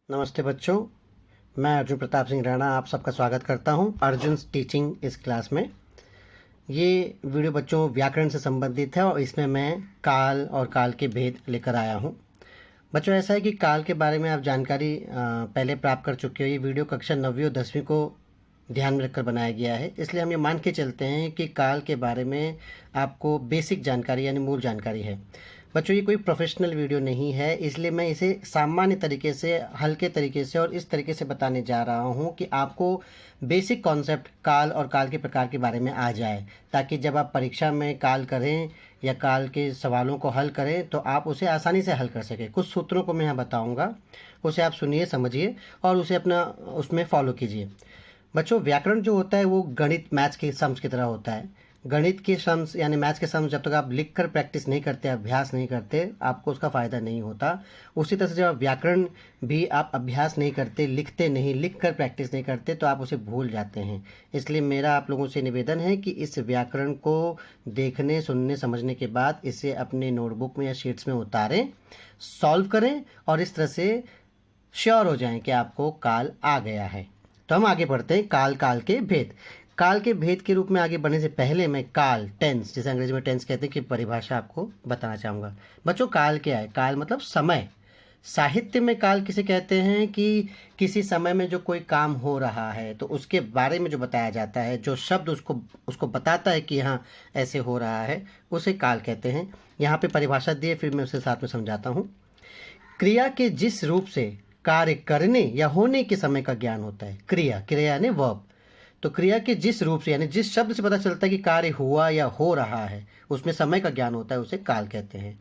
नमस्ते बच्चों, मैं अर्जुन प्रताप सिंह राणा आप सबका स्वागत करता हूं अर्जुन टीचिंग इस क्लास में। ये वीडियो बच्चों व्याकरण से संबंधित है और इसमें मैं काल और काल के भेद लेकर आया हूं। बच्चों ऐसा है कि काल के बारे में आप जानकारी पहले प्राप्त कर चुके हो। ये वीडियो कक्षा 9वीं और 10वीं को ध्यान में रखकर बनाया गया है, इसलिए हम ये मान के चलते हैं कि काल के बारे में आपको बेसिक जानकारी यानी मूल जानकारी है। बच्चों ये कोई प्रोफेशनल वीडियो नहीं है, इसलिए मैं इसे सामान्य तरीके से, हल्के तरीके से और इस तरीके से बताने जा रहा हूँ कि आपको बेसिक कॉन्सेप्ट काल और काल के प्रकार के बारे में आ जाए, ताकि जब आप परीक्षा में काल करें या काल के सवालों को हल करें तो आप उसे आसानी से हल कर सकें। कुछ सूत्रों को मैं यहाँ बताऊँगा, उसे आप सुनिए, समझिए और उसे अपना उसमें फॉलो कीजिए। बच्चों व्याकरण जो होता है वो गणित, मैथ्स के सम्स की तरह होता है। गणित के सम्स यानी मैथ्स के सम्स जब तक आप लिख कर प्रैक्टिस नहीं करते, अभ्यास नहीं करते, आपको उसका फ़ायदा नहीं होता। उसी तरह से जब आप व्याकरण भी आप अभ्यास नहीं करते, लिखते नहीं, लिख कर प्रैक्टिस नहीं करते तो आप उसे भूल जाते हैं। इसलिए मेरा आप लोगों से निवेदन है कि इस व्याकरण को देखने, सुनने, समझने के बाद इसे अपने नोटबुक में या शीट्स में उतारें, सॉल्व करें और इस तरह से श्योर हो जाएं कि आपको काल आ गया है। तो हम आगे बढ़ते हैं। काल के भेद। काल के भेद के रूप में आगे बढ़ने से पहले मैं काल, टेंस, जिसे अंग्रेजी में टेंस कहते हैं, कि परिभाषा आपको बताना चाहूँगा। बच्चों काल क्या है? काल मतलब समय। साहित्य में काल किसे कहते हैं कि किसी समय में जो कोई काम हो रहा है तो उसके बारे में जो बताया जाता है, जो शब्द उसको बताता है कि हाँ ऐसे हो रहा है, उसे काल कहते हैं। यहाँ पे परिभाषा दिए, फिर मैं उसे साथ में समझाता हूँ। क्रिया के जिस रूप से कार्य करने या होने के समय का ज्ञान होता है। क्रिया यानी वर्ब। तो क्रिया के जिस रूप से यानी जिस शब्द से पता चलता है कि कार्य हुआ या हो रहा है, उसमें समय का ज्ञान होता है, उसे काल कहते हैं।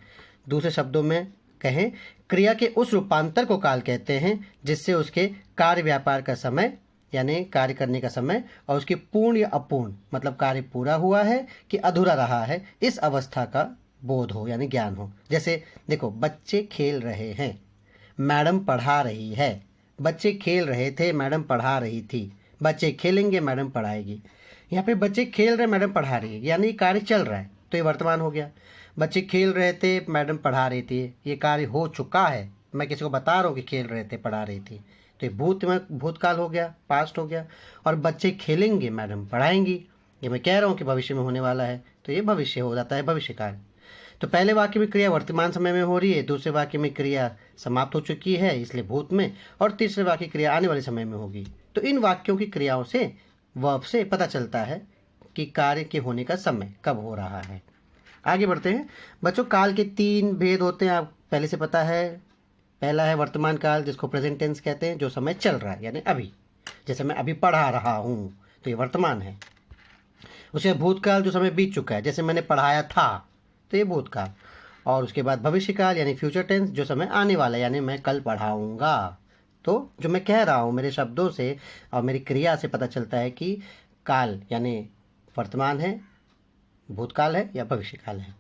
दूसरे शब्दों में कहें, क्रिया के उस रूपांतर को काल कहते हैं जिससे उसके कार्य व्यापार का समय यानी कार्य करने का समय और उसकी पूर्ण या अपूर्ण मतलब कार्य पूरा हुआ है कि अधूरा रहा है, इस अवस्था का बोध हो यानी ज्ञान हो। जैसे देखो, बच्चे खेल रहे हैं, मैडम पढ़ा रही है। बच्चे खेल रहे थे, मैडम पढ़ा रही थी। बच्चे खेलेंगे, मैडम पढ़ाएगी। यहाँ पे बच्चे खेल रहे, मैडम पढ़ा रही है, यानी कार्य चल रहा है, तो ये वर्तमान हो गया। बच्चे खेल रहे थे, मैडम पढ़ा रही थी, ये कार्य हो चुका है। मैं किसी को बता रहा हूँ कि खेल रहे थे, पढ़ा रही थी, तो ये भूतकाल हो गया, पास्ट हो गया। और बच्चे खेलेंगे, मैडम पढ़ाएंगी, ये मैं कह रहा हूँ कि भविष्य में होने वाला है, तो ये भविष्य हो जाता है, भविष्यकाल। तो पहले वाक्य में क्रिया वर्तमान समय में हो रही है, दूसरे वाक्य में क्रिया समाप्त हो चुकी है इसलिए भूत में, और तीसरे वाक्य क्रिया आने वाले समय में होगी। तो इन वाक्यों की क्रियाओं से, वर्ब से पता चलता है कि कार्य के होने का समय कब हो रहा है। आगे बढ़ते हैं। बच्चों काल के 3 भेद होते हैं, आप पहले से पता है। पहला है वर्तमान काल, जिसको प्रेजेंट टेंस कहते हैं, जो समय चल रहा है यानी अभी। जैसे मैं अभी पढ़ा रहा हूँ तो ये वर्तमान है। उसके भूतकाल, जो समय बीत चुका है, जैसे मैंने पढ़ाया था, तो ये भूतकाल। और उसके बाद भविष्यकाल यानी फ्यूचर टेंस, जो समय आने वाला है यानी मैं कल पढ़ाऊँगा। तो जो मैं कह रहा हूँ मेरे शब्दों से और मेरी क्रिया से पता चलता है कि काल यानी वर्तमान है, भूतकाल है या भविष्यकाल है।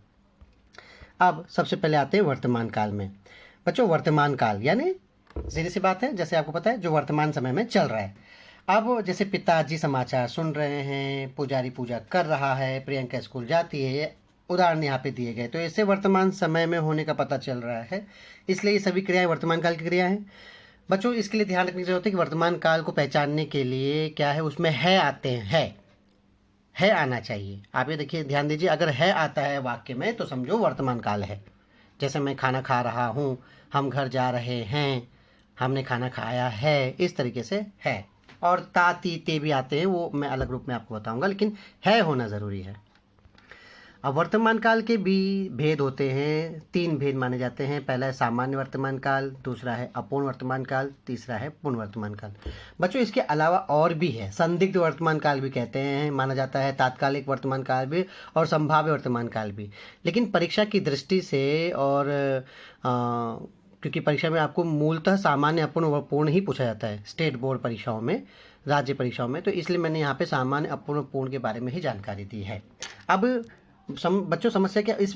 अब सबसे पहले आते हैं वर्तमान काल में। बच्चों वर्तमान काल यानी सीधी सी बात है, जैसे आपको पता है, जो वर्तमान समय में चल रहा है। अब जैसे पिताजी समाचार सुन रहे हैं, पुजारी पूजा कर रहा है, प्रियंका स्कूल जाती है, उदाहरण यहाँ पे दिए गए, तो इससे वर्तमान समय में होने का पता चल रहा है, इसलिए ये सभी क्रियाएं वर्तमान काल की क्रिया हैं। बच्चों इसके लिए ध्यान रखने की जरूरत है कि वर्तमान काल को पहचानने के लिए क्या है, उसमें है आते हैं, है आना चाहिए। आप ये देखिए, ध्यान दीजिए, अगर है आता है वाक्य में तो समझो वर्तमान काल है। जैसे मैं खाना खा रहा हूँ, हम घर जा रहे हैं, हमने खाना खाया है, इस तरीके से है। और ता, ती, ते भी आते हैं, वो मैं अलग रूप में आपको बताऊंगा, लेकिन है होना ज़रूरी है। अब वर्तमान काल के भी भेद होते हैं, 3 भेद माने जाते हैं। पहला है सामान्य वर्तमान काल, दूसरा है अपूर्ण वर्तमान काल, तीसरा है पूर्ण वर्तमान काल। बच्चों इसके अलावा और भी है, संदिग्ध वर्तमान काल भी कहते हैं, माना जाता है, तात्कालिक वर्तमान काल भी और संभाव्य वर्तमान काल भी। लेकिन परीक्षा की दृष्टि से और क्योंकि परीक्षा में आपको मूलतः सामान्य, अपूर्ण व पूर्ण ही पूछा जाता है, स्टेट बोर्ड परीक्षाओं में, राज्य परीक्षाओं में, तो इसलिए मैंने यहाँ पे सामान्य, अपूर्ण, पूर्ण के बारे में ही जानकारी दी है। अब बच्चों समस्या क्या, इस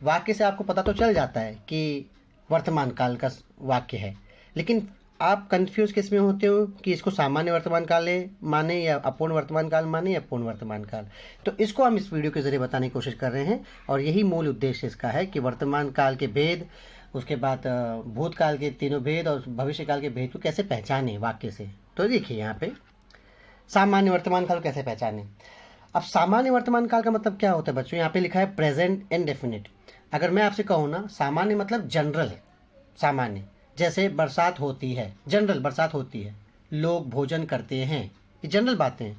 वाक्य से आपको पता तो चल जाता है कि वर्तमान काल का वाक्य है, लेकिन आप कंफ्यूज किस में होते हो कि इसको सामान्य वर्तमान काल माने या अपूर्ण वर्तमान काल माने या पूर्ण वर्तमान काल। तो इसको हम इस वीडियो के जरिए बताने की कोशिश कर रहे हैं और यही मूल उद्देश्य इसका है कि वर्तमान काल के भेद उसके बाद भूतकाल के तीनों भेद और भविष्यकाल के भेद को कैसे पहचाने वाक्य से। तो देखिए यहाँ पे सामान्य वर्तमान काल कैसे पहचाने। अब सामान्य वर्तमान काल का मतलब क्या होता है बच्चों, यहाँ पे लिखा है प्रेजेंट इंडेफिनिट। अगर मैं आपसे कहूँ ना सामान्य मतलब जनरल, सामान्य जैसे बरसात होती है, जनरल बरसात होती है, लोग भोजन करते हैं, ये जनरल बातें हैं।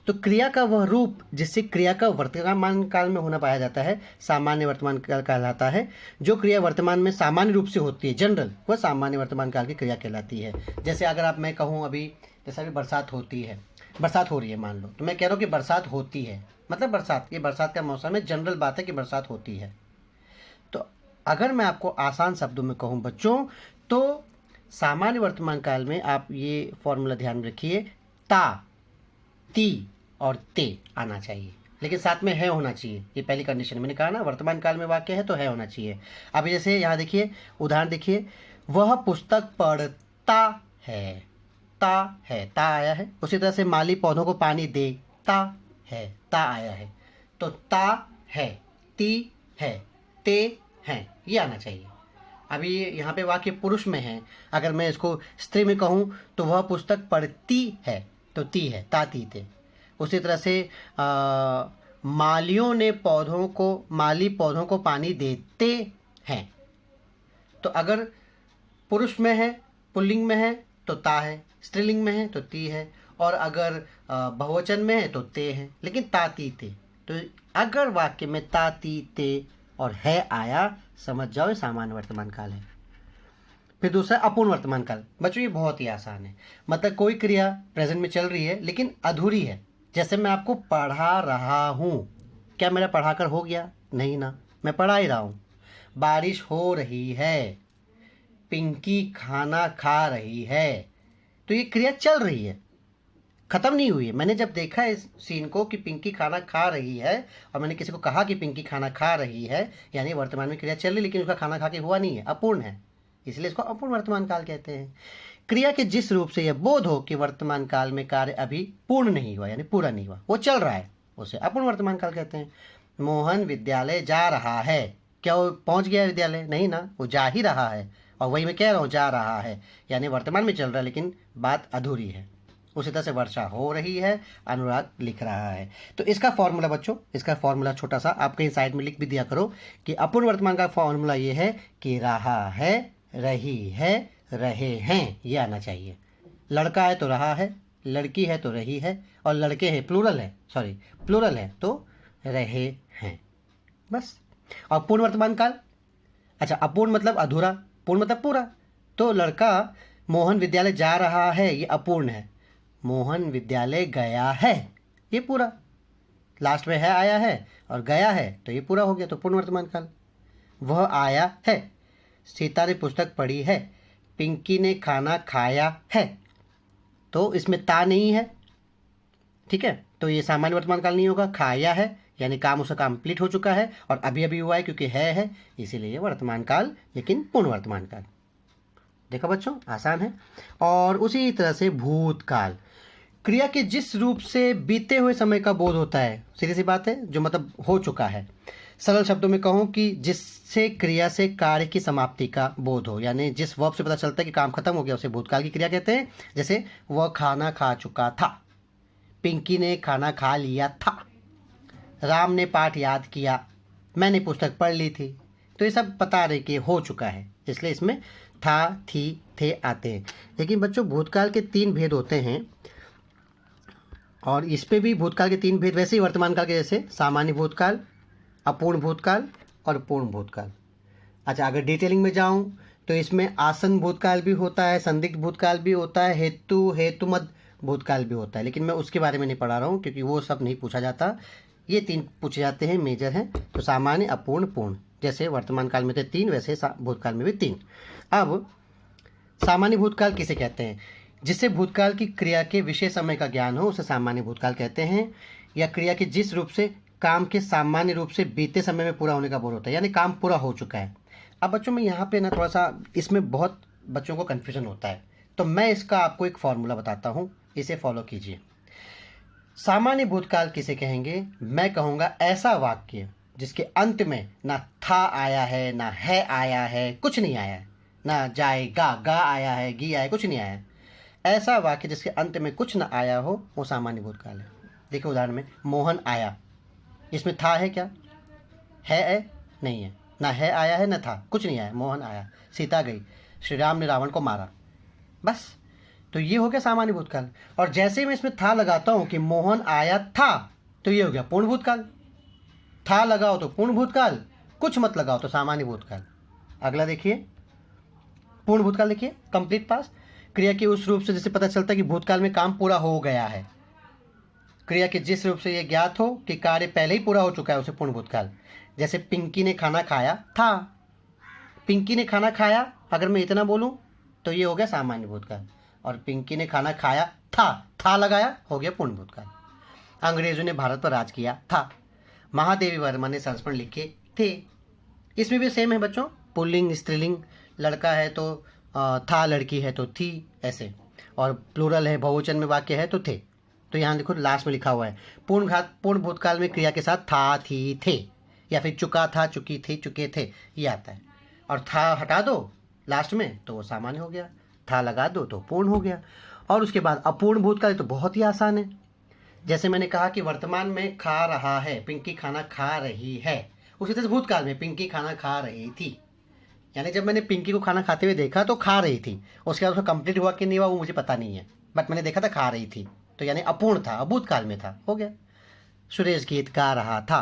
तो क्रिया का वह रूप जिससे क्रिया का वर्तमान काल में होना पाया जाता है सामान्य वर्तमान काल कहलाता है। जो क्रिया वर्तमान में सामान्य रूप से होती है जनरल, वह सामान्य वर्तमान काल की क्रिया कहलाती है। जैसे अगर आप मैं कहूँ अभी, जैसे अभी बरसात होती है, बरसात हो रही है मान लो, तो मैं कह रहा हूँ कि बरसात होती है, मतलब बरसात, ये बरसात का मौसम है, जनरल बात है कि बरसात होती है। तो अगर मैं आपको आसान शब्दों में कहूँ बच्चों, तो सामान्य वर्तमान काल में आप ये फॉर्मूला ध्यान में रखिए, ता, ती और ते आना चाहिए, लेकिन साथ में है होना चाहिए। ये पहली कंडीशन मैंने कहा ना, वर्तमान काल में वाक्य है तो है होना चाहिए। अब जैसे यहाँ देखिए उदाहरण देखिए, वह पुस्तक पढ़ता है, ता है, ता आया है। उसी तरह से माली पौधों को पानी देता है, ता आया है। तो ता है, ती है, ते है, ये आना चाहिए। अभी यहाँ पे वाक्य पुरुष में है, अगर मैं इसको स्त्री में कहूँ तो वह पुस्तक पढ़ती है, तो ती है, ता ती ते। उसी तरह से मालियों ने पौधों को, माली पौधों को पानी देते हैं। तो अगर पुरुष में है, पुल्लिंग में है तो ता है, स्त्रीलिंग में है तो ती है, और अगर बहुवचन में है तो ते है, लेकिन ता ती ते। तो अगर वाक्य में ता ती ते और है आया, समझ जाओ ये सामान्य वर्तमान काल है। फिर दूसरा अपूर्ण वर्तमान काल। बच्चों ये बहुत ही आसान है, मतलब कोई क्रिया प्रेजेंट में चल रही है लेकिन अधूरी है। जैसे मैं आपको पढ़ा रहा हूँ, क्या मेरा पढ़ाकर हो गया? नहीं ना, मैं पढ़ा ही रहा हूँ। बारिश हो रही है, पिंकी खाना खा रही है, तो ये क्रिया चल रही है, खत्म नहीं हुई है। मैंने जब देखा इस सीन को कि पिंकी खाना खा रही है और मैंने किसी को कहा कि पिंकी खाना खा रही है, यानी वर्तमान में क्रिया चल रही लेकिन उसका खाना खा के हुआ नहीं है, अपूर्ण है, इसलिए इसको अपूर्ण वर्तमान काल कहते हैं। क्रिया के जिस रूप से यह बोध हो कि वर्तमान काल में कार्य अभी पूर्ण नहीं हुआ, यानी पूरा नहीं हुआ, वो चल रहा है, उसे अपूर्ण वर्तमान काल कहते हैं। मोहन विद्यालय जा रहा है, क्या वो पहुंच गया विद्यालय? नहीं ना, वो जा ही रहा है, और वही मैं कह रहा हूँ जा रहा है, यानी वर्तमान में चल रहा है लेकिन बात अधूरी है। उसी तरह से वर्षा हो रही है, अनुराग लिख रहा है। तो इसका फॉर्मूला बच्चों, इसका फॉर्मूला छोटा सा आप कहीं साइड में लिख भी दिया करो कि अपूर्ण वर्तमान का फॉर्मूला ये है कि रहा है, रही है, रहे हैं, ये आना चाहिए। लड़का है तो रहा है, लड़की है तो रही है, और लड़के हैं प्लूरल है, सॉरी प्लूरल है तो रहे हैं, बस। और पूर्ण वर्तमान काल, अच्छा अपूर्ण मतलब अधूरा, पूर्ण मतलब पूरा। तो लड़का मोहन विद्यालय जा रहा है, ये अपूर्ण है। मोहन विद्यालय गया है, ये पूरा, लास्ट में है आया है और गया है, तो ये पूरा हो गया, तो पूर्ण वर्तमान काल। वह आया है, सीता ने पुस्तक पढ़ी है, पिंकी ने खाना खाया है, तो इसमें ता नहीं है, ठीक है, तो ये सामान्य वर्तमान काल नहीं होगा। खाया है यानी काम उसका कंप्लीट हो चुका है और अभी अभी हुआ है क्योंकि है, इसीलिए ये वर्तमान काल, लेकिन पूर्ण वर्तमान काल। देखो बच्चों आसान है। और उसी तरह से भूतकाल, क्रिया के जिस रूप से बीते हुए समय का बोध होता है, सीधी सी बात है, जो मतलब हो चुका है। सरल शब्दों में कहूँ कि जिससे क्रिया से कार्य की समाप्ति का बोध हो, यानी जिस वर्ब से पता चलता है कि काम खत्म हो गया, उसे भूतकाल की क्रिया कहते हैं। जैसे वह खाना खा चुका था, पिंकी ने खाना खा लिया था, राम ने पाठ याद किया, मैंने पुस्तक पढ़ ली थी। तो ये सब बता रहे कि हो चुका है, इसलिए इसमें था, थी, थे आते हैं। लेकिन बच्चों भूतकाल के 3 भेद होते हैं, और इस पे भी भूतकाल के 3 भेद वैसे ही वर्तमान काल के जैसे, सामान्य भूतकाल, अपूर्ण भूतकाल और पूर्ण भूतकाल। अच्छा अगर डिटेलिंग में जाऊं तो इसमें आसन भूतकाल भी होता है, संदिग्ध भूतकाल भी होता है, हेतुमद भूतकाल भी होता है, लेकिन मैं उसके बारे में नहीं पढ़ा रहा हूँ क्योंकि वो सब नहीं पूछा जाता। ये 3 पूछे जाते हैं, मेजर हैं। तो सामान्य, अपूर्ण, पूर्ण, जैसे वर्तमान काल में थे 3 वैसे भूतकाल में भी 3। अब सामान्य भूतकाल किसे कहते हैं? जिससे भूतकाल की क्रिया के विशेष समय का ज्ञान हो उसे सामान्य भूतकाल कहते हैं, या क्रिया के जिस रूप से काम के सामान्य रूप से बीते समय में पूरा होने का बोध होता है, यानी काम पूरा हो चुका है। अब बच्चों में यहाँ पे ना थोड़ा सा इसमें बहुत बच्चों को कन्फ्यूजन होता है, तो मैं इसका आपको एक फॉर्मूला बताता हूँ, इसे फॉलो कीजिए। सामान्य भूतकाल किसे कहेंगे? मैं कहूँगा ऐसा वाक्य जिसके अंत में ना था आया है, ना है आया है, कुछ नहीं आया है, ना जाएगा गा आया है, गी आया है, कुछ नहीं आया है, ऐसा वाक्य जिसके अंत में कुछ ना आया हो वो सामान्य भूतकाल है। देखिए उदाहरण में मोहन आया, इसमें था है क्या? है नहीं है, ना है आया है ना था, कुछ नहीं आया, मोहन आया। सीता गई, श्री राम ने रावण को मारा, बस। तो ये हो गया सामान्य भूतकाल। और जैसे ही मैं इसमें था लगाता हूँ कि मोहन आया था, तो ये हो गया पूर्ण भूतकाल। था लगाओ तो पूर्ण भूतकाल, कुछ मत लगाओ तो सामान्य भूतकाल। अगला देखिए पूर्ण भूतकाल, देखिए कंप्लीट पास्ट, क्रिया के उस रूप से जिससे पता चलता है कि भूतकाल में काम पूरा हो गया है। क्रिया के जिस रूप से यह ज्ञात हो कि कार्य पहले ही पूरा हो चुका है उसे पूर्ण भूतकाल। जैसे पिंकी ने खाना खाया था, पिंकी ने खाना खाया, अगर मैं इतना बोलूं तो ये हो गया सामान्य भूतकाल। और पिंकी ने खाना खाया था लगाया, हो गया पूर्ण भूतकाल। अंग्रेजों ने भारत पर राज किया था, महादेवी वर्मा ने संस्मरण लिखे थे। इसमें भी सेम है बच्चों, पुल्लिंग स्त्रीलिंग, लड़का है तो था, लड़की है तो थी, ऐसे। और प्लूरल है, बहुवचन में वाक्य है तो थे। तो यहाँ देखो लास्ट में लिखा हुआ है पूर्ण भूतकाल में क्रिया के साथ था, थी, थे, या फिर चुका था, चुकी थी, चुके थे, ये आता है। और था हटा दो लास्ट में तो वो सामान्य हो गया, था लगा दो तो पूर्ण हो गया। और उसके बाद अपूर्ण भूतकाल तो बहुत ही आसान है। जैसे मैंने कहा कि वर्तमान में खा रहा है, पिंकी खाना खा रही है, उसी तरह भूतकाल में पिंकी खाना खा रही थी, यानी जब मैंने पिंकी को खाना खाते हुए देखा तो खा रही थी। उसके बाद उसका कंप्लीट हुआ कि नहीं हुआ वो मुझे पता नहीं है, बट मैंने देखा था खा रही थी, तो यानी अपूर्ण था, अभूतकाल में था, हो गया। सुरेश गीत गा रहा था।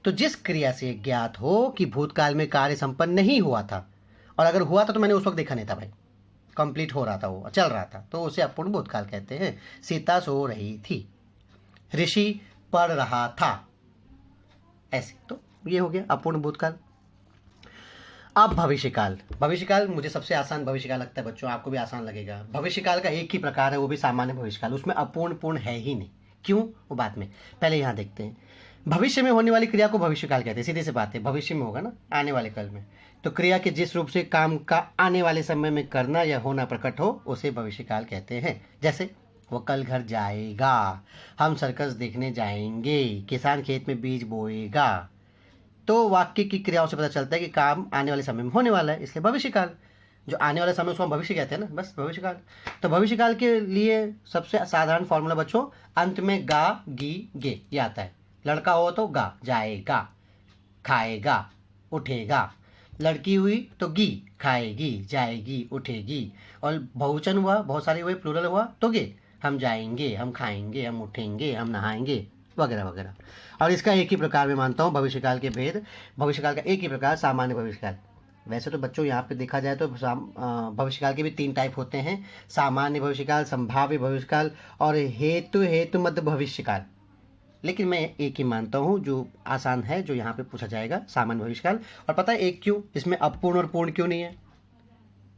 तो जिस क्रिया से ज्ञात हो कि भूतकाल में कार्य संपन्न नहीं हुआ था, और अगर हुआ था तो मैंने उस वक्त देखा नहीं था भाई, कंप्लीट हो रहा था, वो चल रहा था, तो उसे अपूर्ण भूतकाल कहते हैं। सीता सो रही थी, ऋषि पढ़ रहा था, ऐसे। तो ये हो गया अपूर्ण भूतकाल। अब भविष्यकाल, भविष्यकाल मुझे सबसे आसान भविष्यकाल लगता है बच्चों, आपको भी आसान लगेगा। भविष्यकाल का एक ही प्रकार है, वो भी सामान्य भविष्यकाल, उसमें अपूर्ण पूर्ण है ही नहीं। क्यों, वो बात में, पहले यहाँ देखते हैं। भविष्य में होने वाली क्रिया को भविष्यकाल कहते हैं, सीधे से बात है, भविष्य में होगा ना, आने वाले काल में। तो क्रिया के जिस रूप से काम का आने वाले समय में करना या होना प्रकट हो उसे भविष्यकाल कहते हैं। जैसे वो कल घर जाएगा, हम सर्कस देखने जाएंगे, किसान खेत में बीज बोएगा। तो वाक्य की क्रियाओं से पता चलता है कि काम आने वाले समय में होने वाला है, इसलिए भविष्यकाल। जो आने वाले समय उसको हम भविष्य कहते हैं ना, बस भविष्यकाल। तो भविष्यकाल के लिए सबसे साधारण फॉर्मूला बच्चों, अंत में गा गी गे ये आता है। लड़का हो तो गा, जाएगा, खाएगा, उठेगा। लड़की हुई तो गी, खाएगी, जाएगी, उठेगी। और बहुवचन हुआ, बहुत सारे हुए, प्लूरल हुआ तो गे, हम जाएंगे, हम खाएंगे, हम उठेंगे, हम नहाएंगे, वगैरह वगैरह। और इसका एक ही प्रकार मैं मानता हूँ भविष्यकाल के भेद, भविष्यकाल का एक ही प्रकार सामान्य भविष्यकाल। वैसे तो बच्चों यहाँ पे देखा जाए तो भविष्यकाल के भी 3 टाइप होते हैं, सामान्य भविष्यकाल, संभाव्य भविष्यकाल और हेतु मध्य भविष्यकाल। लेकिन मैं एक ही मानता हूँ जो आसान है, जो यहाँ पे पूछा जाएगा, सामान्य भविष्यकाल। और पता है एक क्यों, इसमें अपूर्ण और पूर्ण क्यों नहीं है,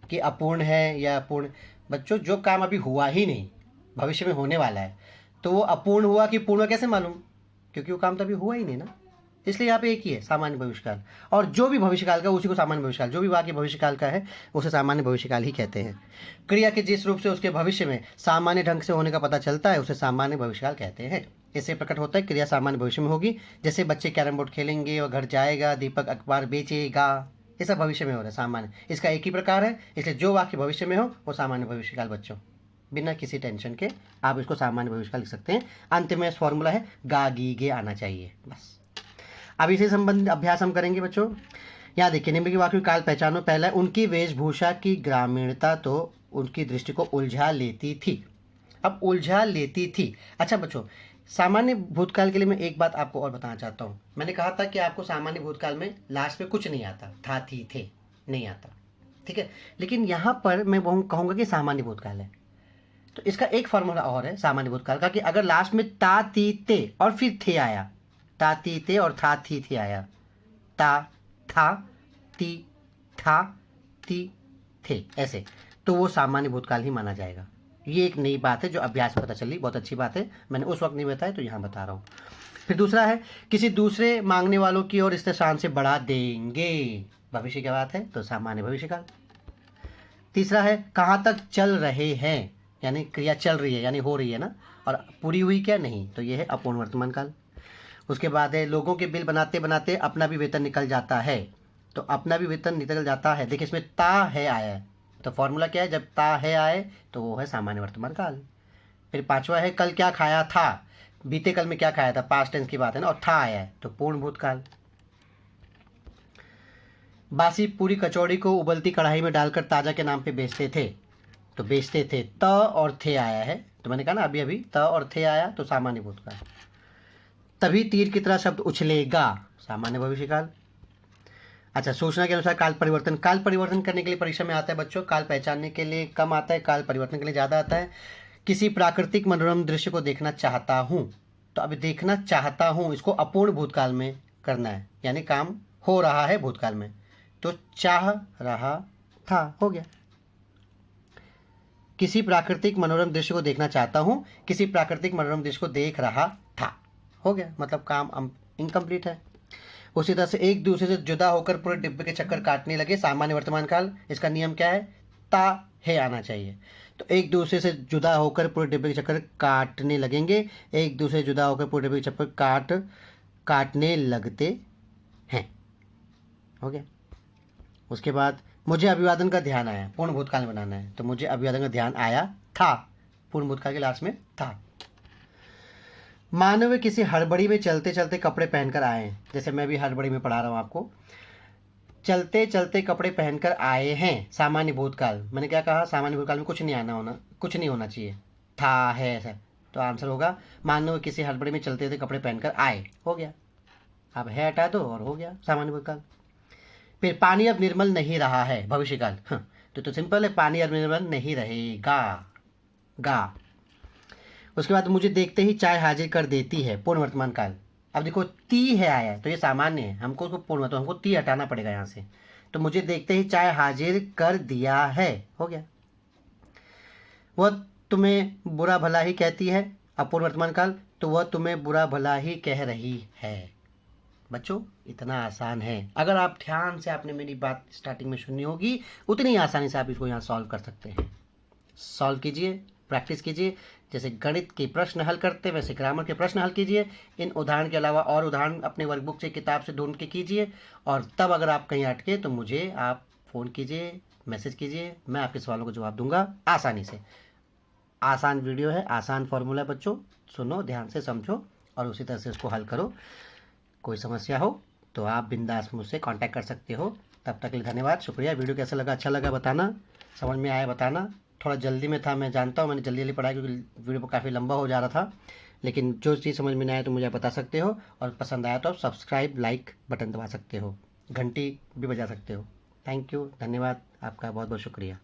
कि अपूर्ण है या पूर्ण। बच्चों जो काम अभी हुआ ही नहीं, भविष्य में होने वाला है, तो वो अपूर्ण हुआ कि पूर्ण कैसे मालूम, क्योंकि वो काम तो अभी हुआ ही नहीं ना। इसलिए यहाँ पे एक ही है, सामान्य भविष्यकाल। और जो भी भविष्यकाल का उसी को सामान्य भविष्यकाल, जो भी वाक्य भविष्यकाल का है उसे सामान्य भविष्यकाल ही कहते हैं। क्रिया के जिस रूप से उसके भविष्य में सामान्य ढंग से होने का पता चलता है उसे सामान्य भविष्यकाल कहते हैं। इससे प्रकट होता है क्रिया सामान्य भविष्य में होगी। जैसे बच्चे कैरम बोर्ड खेलेंगे और घर जाएगा, दीपक अखबार बेचेगा, ये सब भविष्य में हो रहा है, सामान्य। इसका एक ही प्रकार है, इसलिए जो वाक्य भविष्य में हो वो सामान्य भविष्यकाल बच्चों, बिना किसी टेंशन के आप इसको सामान्य भविष्यकाल लिख सकते हैं। अंत में फॉर्मूला है गा गी गे आना चाहिए, बस। अब इसे संबंधित अभ्यास हम करेंगे बच्चों। यहाँ देखिए, निम्न के वाक्य काल पहचानो। पहला, उनकी वेशभूषा की ग्रामीणता तो उनकी दृष्टि को उलझा लेती थी। अब उलझा लेती थी, अच्छा बच्चों, सामान्य भूतकाल के लिए मैं एक बात आपको और बताना चाहता हूँ। मैंने कहा था कि आपको सामान्य भूतकाल में लास्ट में कुछ नहीं आता, था, थी, थे, नहीं आता, ठीक है। लेकिन यहाँ पर मैं कहूँगा कि सामान्य भूतकाल है, तो इसका एक फॉर्मूला और है सामान्य भूतकाल का, कि अगर लास्ट में ता, ती, ते और फिर थे आया, ता, ती, ते और था, थी, थे आया, ता, था, ती, था, ती, थे, ऐसे, तो वो सामान्य भूतकाल ही माना जाएगा। ये एक नई बात है जो अभ्यास में पता चली, बहुत अच्छी बात है, मैंने उस वक्त नहीं बताया तो यहाँ बता रहा हूँ। फिर दूसरा है, किसी दूसरे मांगने वालों की ओर इस शान से बढ़ा देंगे, भविष्य की बात है तो सामान्य भविष्यकाल। तीसरा है, कहाँ तक चल रहे हैं, यानी क्रिया चल रही है, यानी हो रही है ना, और पूरी हुई क्या नहीं, तो ये है अपूर्ण वर्तमान काल। उसके बाद है लोगों के बिल बनाते बनाते अपना भी वेतन निकल जाता है। तो अपना भी वेतन निकल जाता है, देखिए इसमें ता है आया है, तो फॉर्मूला क्या है, जब ता है आए तो वो है सामान्य वर्तमान काल। फिर पांचवा है कल क्या खाया था, बीते कल में क्या खाया था, पास्ट टेंस की बात है ना, और था आया है तो पूर्ण भूतकाल। बासी पूरी कचौड़ी को उबलती कढ़ाई में डालकर ताजा के नाम पे बेचते थे, तो बेचते थे, त और थे आया है, तो मैंने कहा ना अभी अभी त और थे आया तो सामान्य भूतकाल। तभी तीर की तरह शब्द उछलेगा, सामान्य भविष्यकाल। अच्छा, सूचना के अनुसार काल परिवर्तन, काल परिवर्तन करने के लिए परीक्षा में आता है बच्चों, काल पहचानने के लिए कम आता है, काल परिवर्तन के लिए ज़्यादा आता है। किसी प्राकृतिक मनोरम दृश्य को देखना चाहता हूँ, तो अभी देखना चाहता हूँ इसको अपूर्ण भूतकाल में करना है, यानी काम हो रहा है भूतकाल में, तो चाह रहा था हो गया। किसी प्राकृतिक मनोरम दृश्य को देखना चाहता हूँ, किसी प्राकृतिक मनोरम दृश्य को देख रहा था, हो गया, मतलब काम इनकम्प्लीट है। उसी तरह से एक दूसरे से जुदा होकर पूरे डिब्बे के चक्कर काटने लगे, सामान्य वर्तमान काल। इसका नियम क्या है, ता है आना चाहिए, तो एक दूसरे से जुदा होकर पूरे डिब्बे के चक्कर काटने लगेंगे, एक दूसरे से जुदा होकर पूरे डिब्बे के चक्कर काटने लगते हैं, हो गया। उसके बाद मुझे अभिवादन का ध्यान आया, पूर्ण भूतकाल में बनाना है, तो मुझे अभिवादन का ध्यान आया था, पूर्ण भूतकाल के लास्ट में था। मानव किसी हड़बड़ी में चलते चलते कपड़े पहनकर आए, जैसे मैं भी हड़बड़ी में पढ़ा रहा हूँ आपको, चलते चलते कपड़े पहनकर आए हैं, सामान्य भूतकाल। मैंने क्या कहा, सामान्य भूतकाल में कुछ नहीं होना चाहिए, था है ऐसा, तो आंसर होगा मानव किसी हड़बड़ी में चलते चलते कपड़े पहनकर आए, हो गया। अब है हटा दो और हो गया सामान्य भूतकाल। फिर पानी अब निर्मल नहीं रहा है, भविष्यकाल। तो सिंपल है, पानी अब निर्मल नहीं रहेगा, गा। उसके बाद मुझे देखते ही चाय हाजिर कर देती है, पूर्ण वर्तमान काल। अब देखो ती है आया है, तो ये सामान्य है, हमको उसको पूर्ण, तो हमको ती हटाना पड़ेगा यहाँ से, तो मुझे देखते ही चाय हाजिर कर दिया है, हो गया। वह तुम्हें बुरा भला ही कहती है, अपूर्ण वर्तमान काल, तो वह तुम्हें बुरा भला ही कह रही है। बच्चों इतना आसान है, अगर आप ध्यान से आपने मेरी बात स्टार्टिंग में सुनी होगी, उतनी आसानी से आप इसको यहाँ सॉल्व कर सकते हैं। सॉल्व कीजिए, प्रैक्टिस कीजिए, जैसे गणित के प्रश्न हल करते वैसे ग्रामर के प्रश्न हल कीजिए। इन उदाहरण के अलावा और उदाहरण अपने वर्कबुक से, किताब से ढूंढ के कीजिए, और तब अगर आप कहीं अटके तो मुझे आप फ़ोन कीजिए, मैसेज कीजिए, मैं आपके सवालों को जवाब दूंगा आसानी से। आसान वीडियो है, आसान फॉर्मूला है बच्चों, सुनो ध्यान से, समझो और उसी तरह से इसको हल करो। कोई समस्या हो तो आप बिंदास मुझसे कांटेक्ट कर सकते हो। तब तक के लिए धन्यवाद, शुक्रिया। वीडियो कैसा लगा, अच्छा लगा बताना, समझ में आया बताना। थोड़ा जल्दी में था, मैं जानता हूँ, मैंने जल्दी जल्दी पढ़ा क्योंकि वीडियो काफ़ी लंबा हो जा रहा था, लेकिन जो चीज़ समझ में नहीं आया तो मुझे बता सकते हो, और पसंद आया तो आप सब्सक्राइब लाइक बटन दबा सकते हो, घंटी भी बजा सकते हो। थैंक यू, धन्यवाद, आपका बहुत बहुत शुक्रिया।